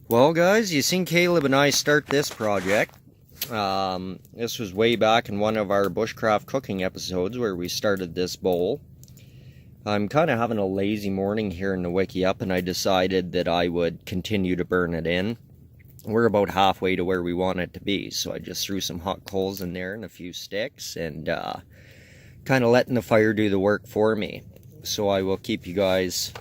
Well, guys, you seen Caleb and I start this project. This was way back in one of our bushcraft cooking episodes where we started this bowl. I'm kind of having a lazy morning here in the Wiki Up, and I decided that I would continue to burn it in. We're about halfway to where we want it to be, so I just threw some hot coals in there and a few sticks, and kind of letting the fire do the work for me. So I will keep you guys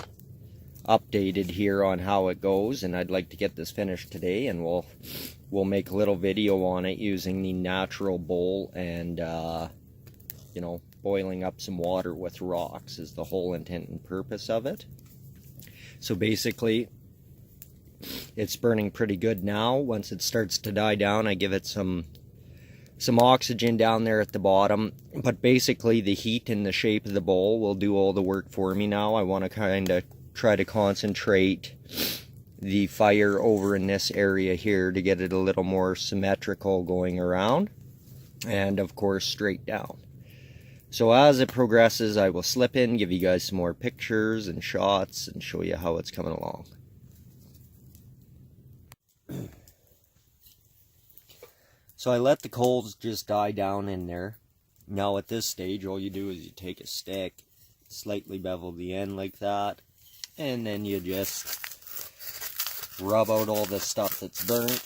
updated here on how it goes, and I'd like to get this finished today, and we'll make a little video on it using the natural bowl and boiling up some water with rocks is the whole intent and purpose of it. So basically it's burning pretty good now. Once it starts to die down, I give it some oxygen down there at the bottom, but basically the heat and the shape of the bowl will do all the work for me now. I want to kind of try to concentrate the fire over in this area here to get it a little more symmetrical going around, and of course straight down. So as it progresses, I will slip in, give you guys some more pictures and shots, and show you how it's coming along. So I let the coals just die down in there. Now at this stage, all you do is you take a stick, slightly bevel the end like that, and then you just rub out all the stuff that's burnt.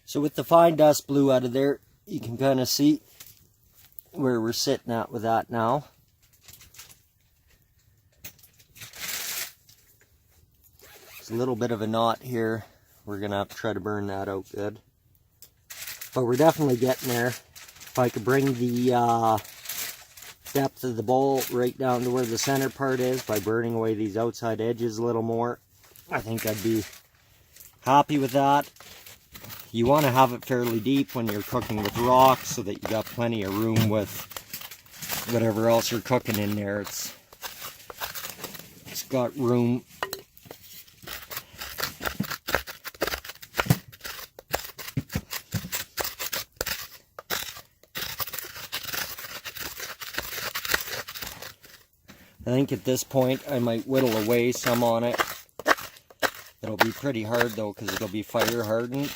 So with the fine dust blew out of there, you can kind of see where we're sitting at with that now. It's a little bit of a knot here. We're going to have to try to burn that out good. But we're definitely getting there. If I could bring the depth of the bowl right down to where the center part is by burning away these outside edges a little more, I think I'd be happy with that. You want to have it fairly deep when you're cooking with rocks so that you got plenty of room with whatever else you're cooking in there. It's got room. I think at this point I might whittle away some on it It'll be pretty hard though because it'll be fire hardened.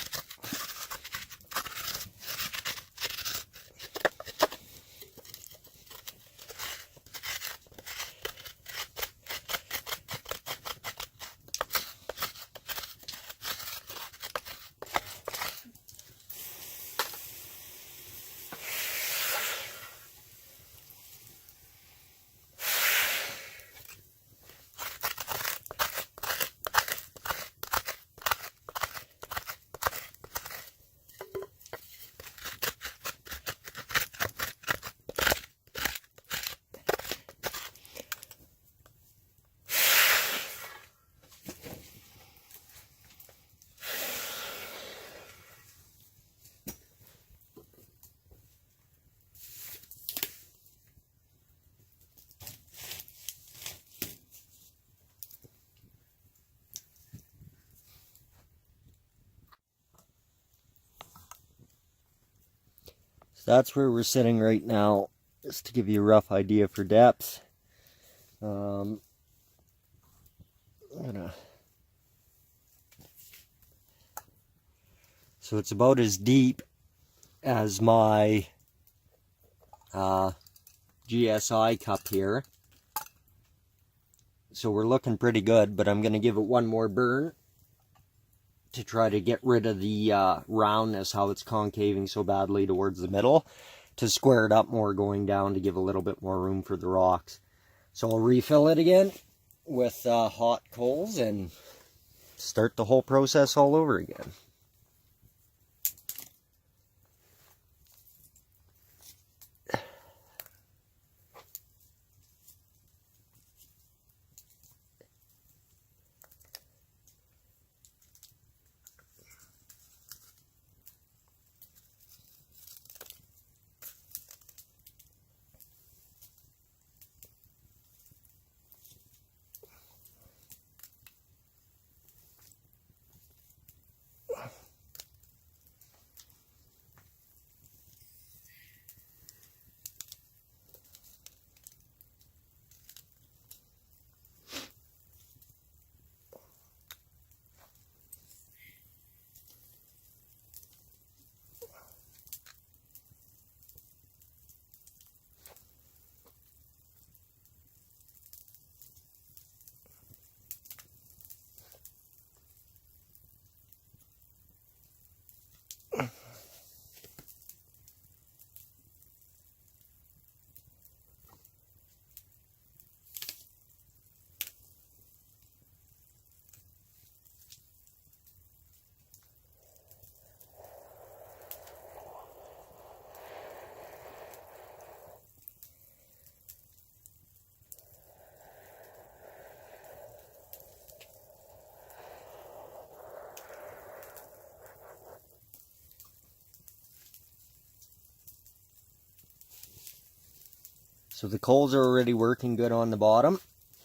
That's where we're sitting right now, just to give you a rough idea for depth. So it's about as deep as my GSI cup here. So we're looking pretty good, but I'm going to give it one more burn to try to get rid of the roundness, how it's concaving so badly towards the middle, to square it up more going down to give a little bit more room for the rocks. So I'll refill it again with hot coals and start the whole process all over again. So the coals are already working good on the bottom.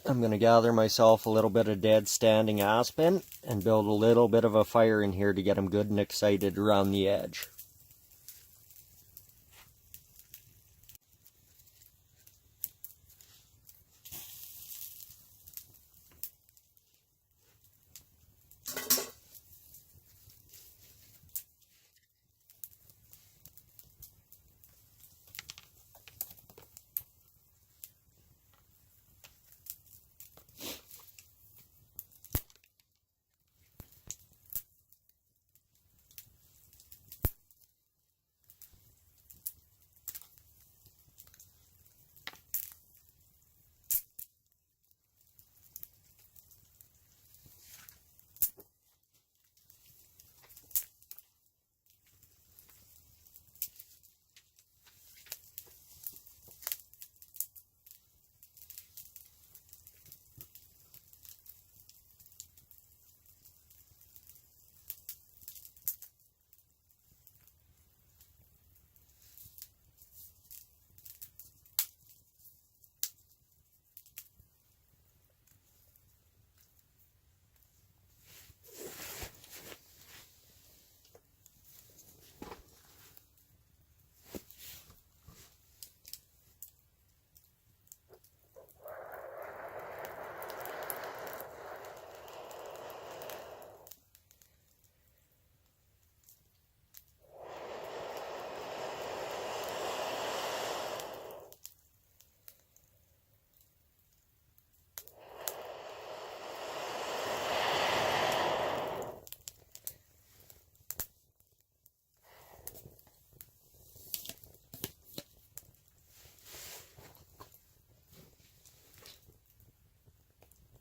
I'm going to gather myself a little bit of dead standing aspen and build a little bit of a fire in here to get them good and excited around the edge.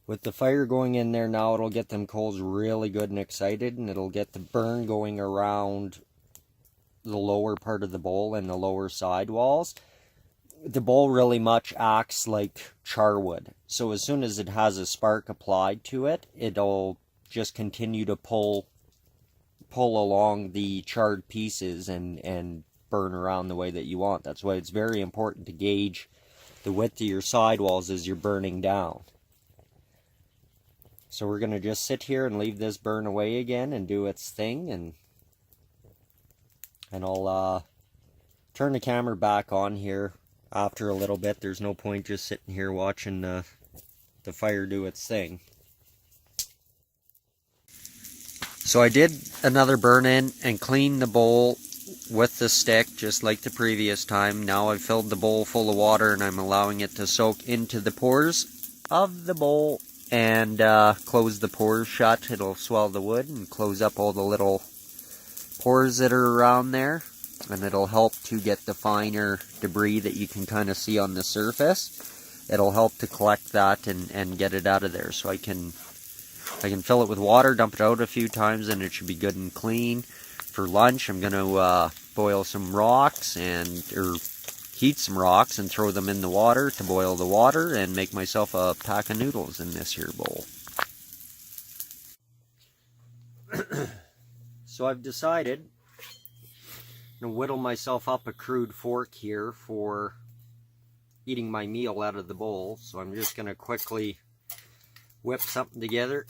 With the fire going in there now, it'll get them coals really good and excited, and it'll get the burn going around the lower part of the bowl and the lower side walls. The bowl really much acts like charwood. So as soon as it has a spark applied to it, it'll just continue to pull along the charred pieces and burn around the way that you want. That's why it's very important to gauge the width of your sidewalls as you're burning down. So we're going to just sit here and leave this burn away again and do its thing, and I'll turn the camera back on here after a little bit. There's no point just sitting here watching the fire do its thing. So I did another burn in and cleaned the bowl with the stick just like the previous time. Now I've filled the bowl full of water and I'm allowing it to soak into the pores of the bowl and close the pores shut. It'll swell the wood and close up all the little pores that are around there, and it'll help to get the finer debris that you can kind of see on the surface. It'll help to collect that and get it out of there. So I can fill it with water, dump it out a few times, and it should be good and clean. For lunch, I'm going to boil some rocks or heat some rocks and throw them in the water to boil the water and make myself a pack of noodles in this here bowl. So I've decided I'm going to whittle myself up a crude fork here for eating my meal out of the bowl. So I'm just going to quickly whip something together.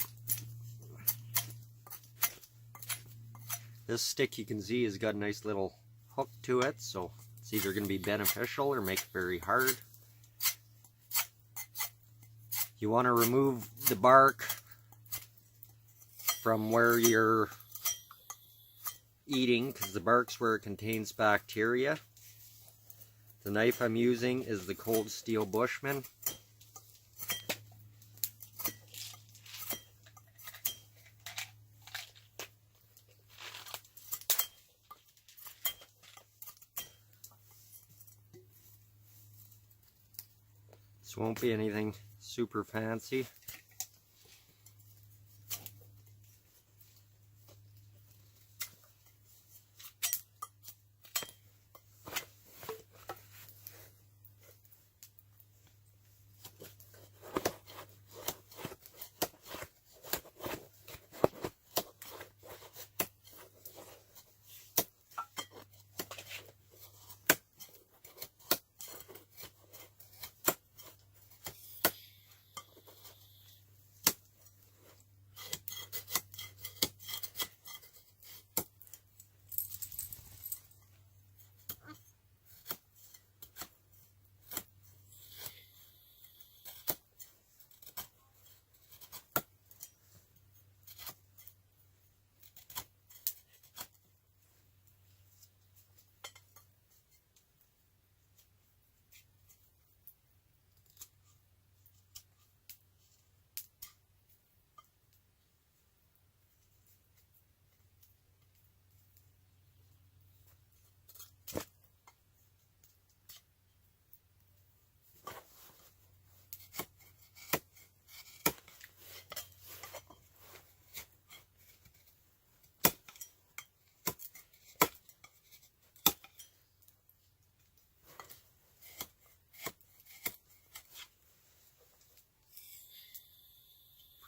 This stick, you can see, has got a nice little hook to it, so it's either going to be beneficial or make it very hard. You want to remove the bark from where you're eating, because the bark's where it contains bacteria. The knife I'm using is the Cold Steel Bushman. This won't be anything super fancy.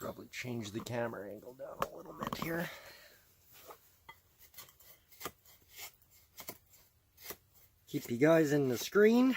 Probably change the camera angle down a little bit here. Keep you guys in the screen.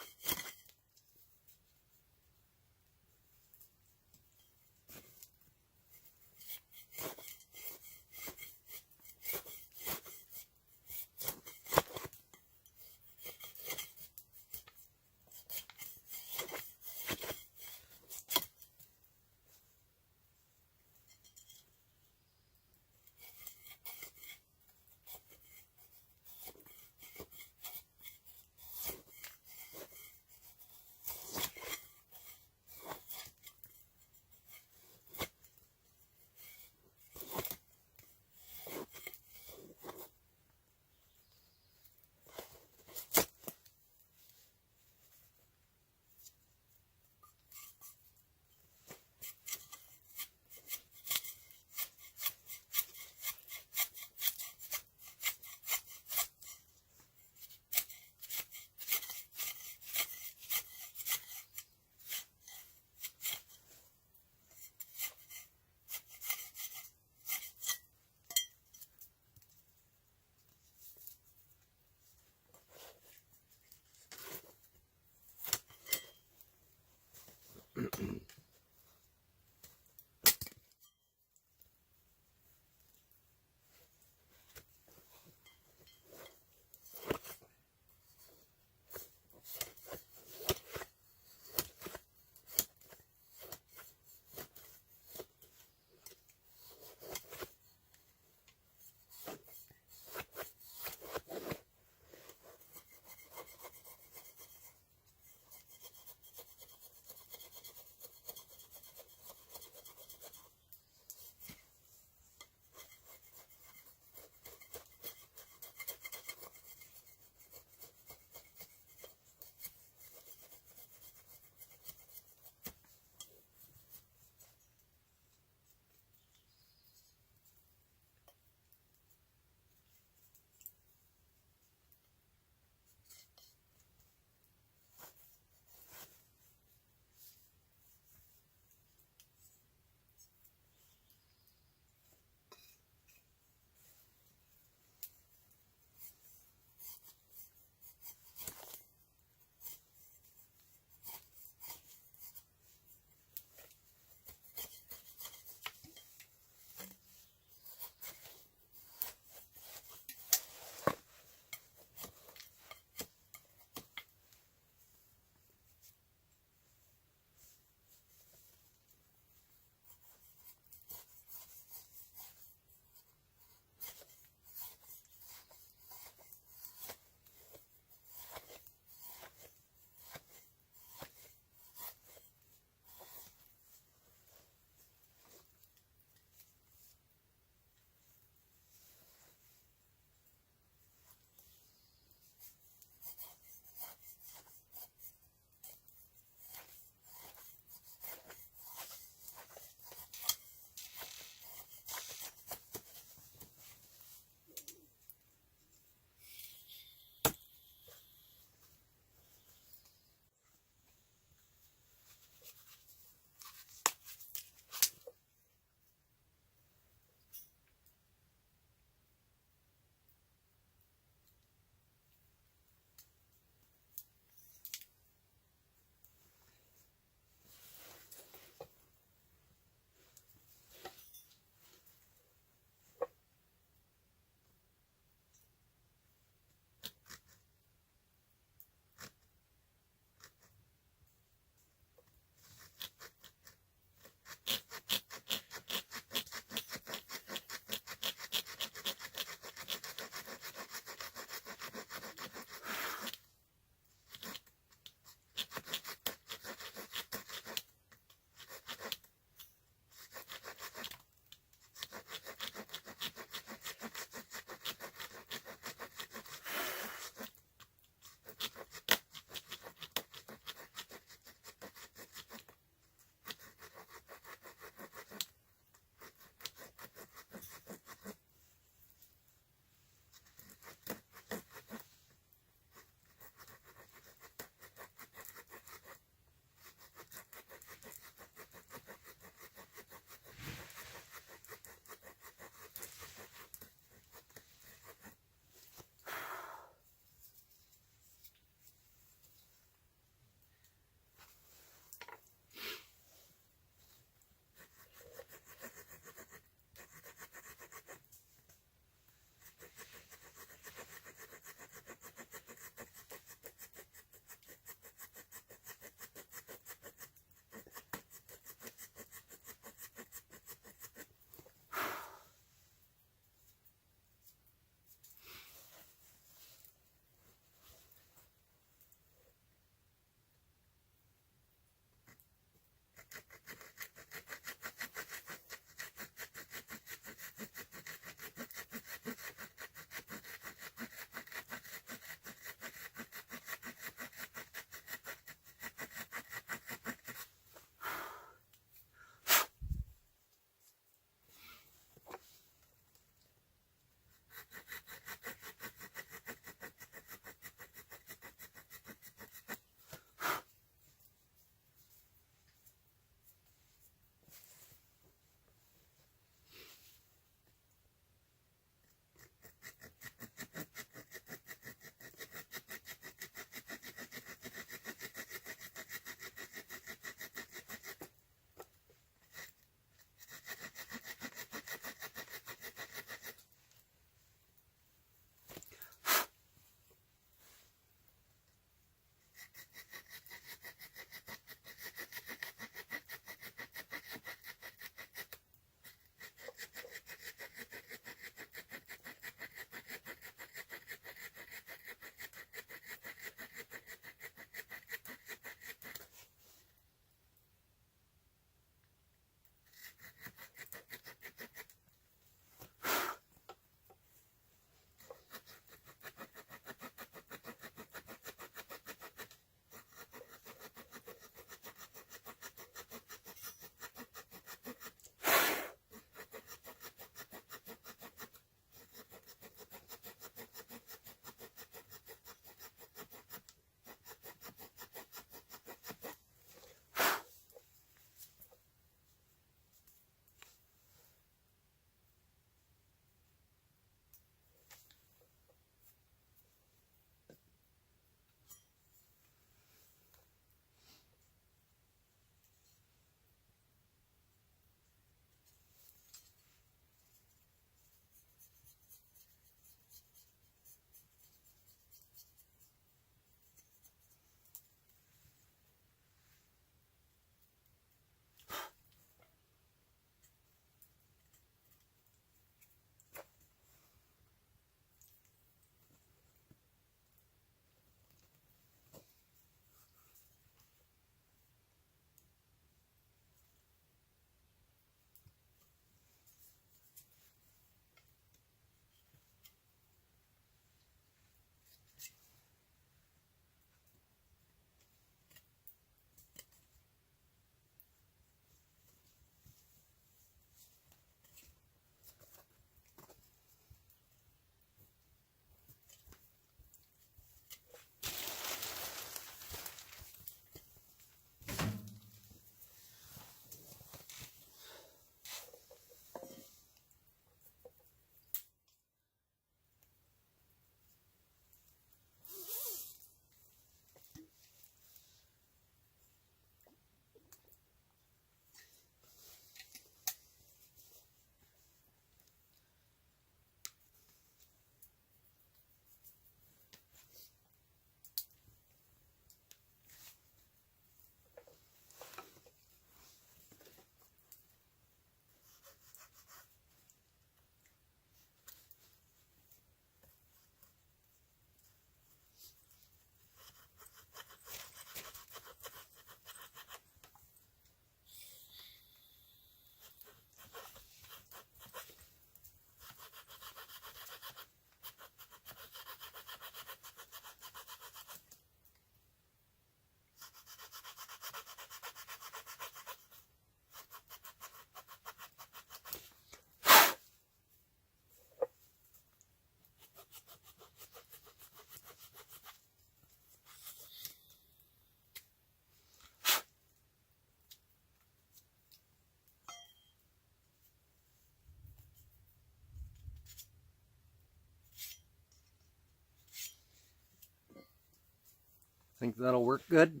Think that'll work good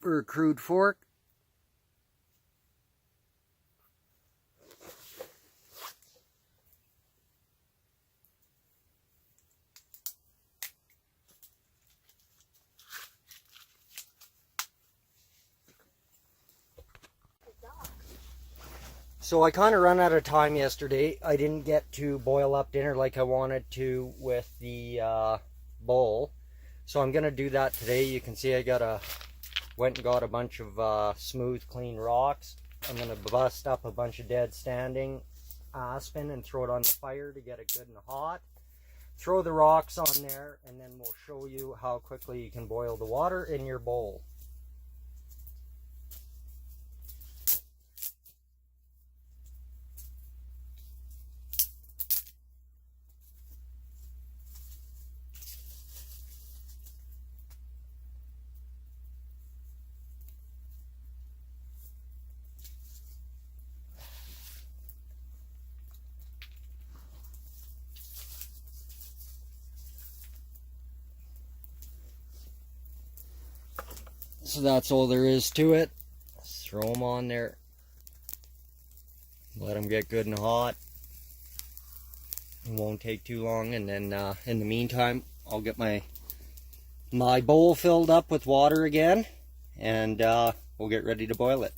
for a crude fork. So I kind of ran out of time yesterday. I didn't get to boil up dinner like I wanted to with the bowl. So I'm going to do that today. You can see I went and got a bunch of smooth, clean rocks. I'm going to bust up a bunch of dead standing aspen and throw it on the fire to get it good and hot. Throw the rocks on there, and then we'll show you how quickly you can boil the water in your bowl. So that's all there is to it. Just throw them on there. Let them get good and hot. It won't take too long, and then in the meantime, I'll get my bowl filled up with water again, and we'll get ready to boil it.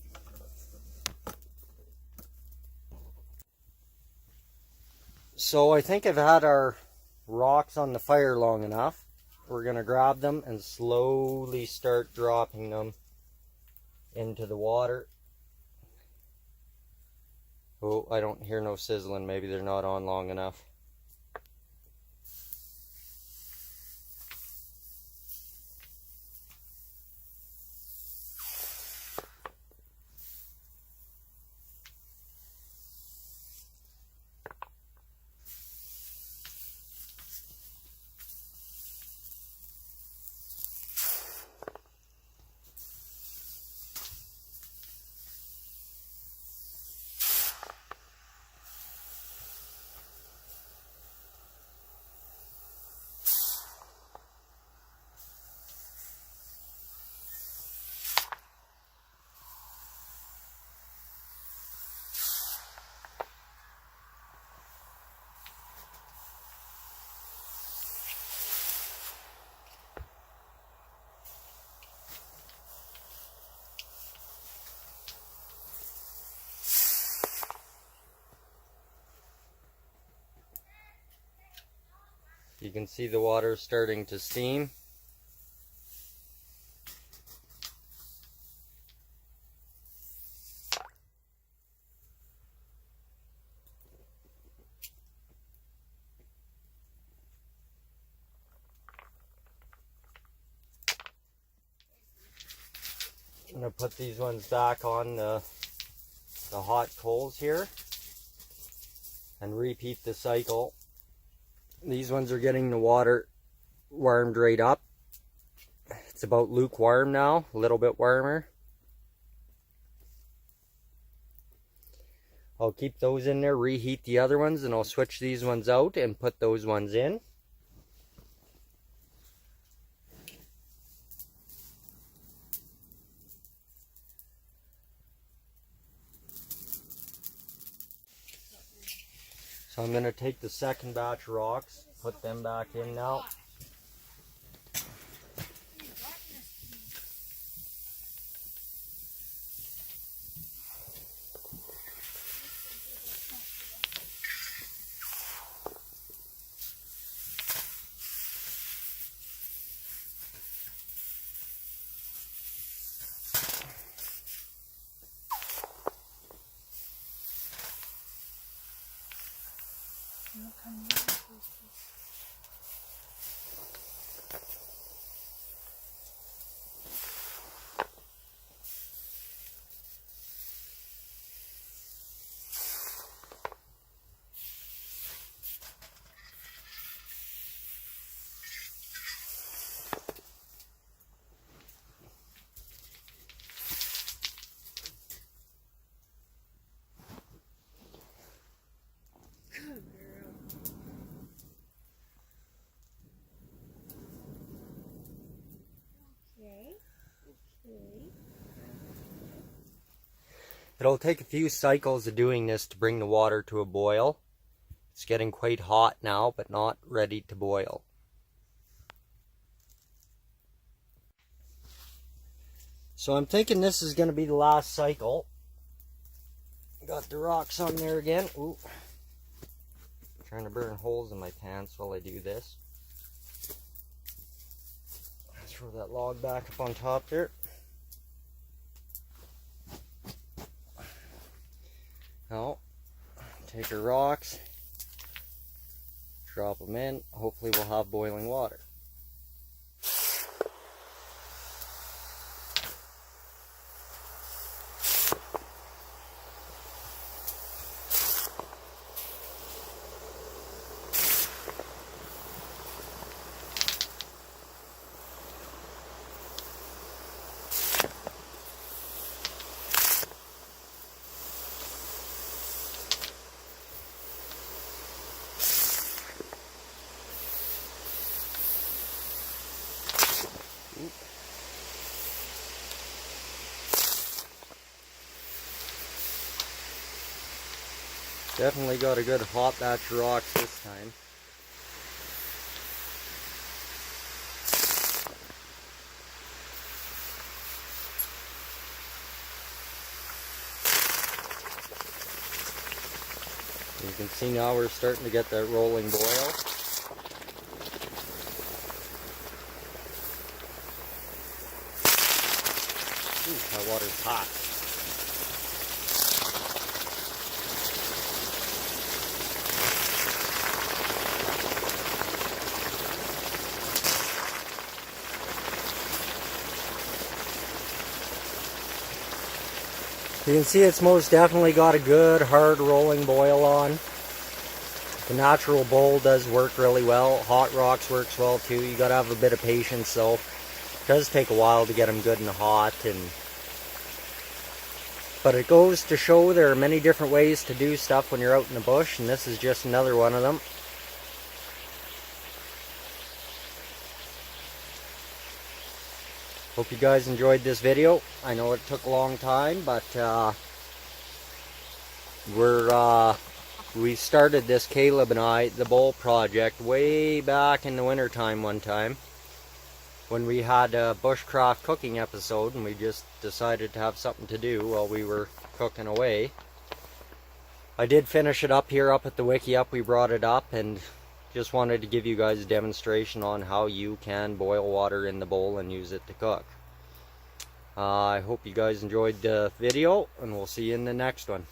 So I think I've had our rocks on the fire long enough. We're going to grab them and slowly start dropping them into the water. Oh, I don't hear no sizzling. Maybe they're not on long enough. You can see the water starting to steam. I'm going to put these ones back on the hot coals here and repeat the cycle. These ones are getting the water warmed right up. It's about lukewarm now, a little bit warmer. I'll keep those in there, reheat the other ones, and I'll switch these ones out and put those ones in. So I'm going to take the second batch of rocks, put them back in now. It'll take a few cycles of doing this to bring the water to a boil. It's getting quite hot now, but not ready to boil. So I'm thinking this is going to be the last cycle. Got the rocks on there again. Ooh. Trying to burn holes in my pants while I do this. Throw that log back up on top there. Now, take our rocks, drop them in. Hopefully we'll have boiling water. Definitely got a good hot batch of rocks this time. You can see now we're starting to get that rolling boil. Ooh, that water's hot. You can see it's most definitely got a good hard rolling boil on. The natural bowl does work really well. Hot rocks works well too. You gotta have a bit of patience though. It does take a while to get them good and hot, but it goes to show there are many different ways to do stuff when you're out in the bush, and this is just another one of them. Hope you guys enjoyed this video. I know it took a long time, but we started this, Caleb and I, the bowl project way back in the winter time one time when we had a bushcraft cooking episode, and we just decided to have something to do while we were cooking away. I did finish it up here up at the Wickiup. We brought it up and just wanted to give you guys a demonstration on how you can boil water in the bowl and use it to cook. I hope you guys enjoyed the video, and we'll see you in the next one.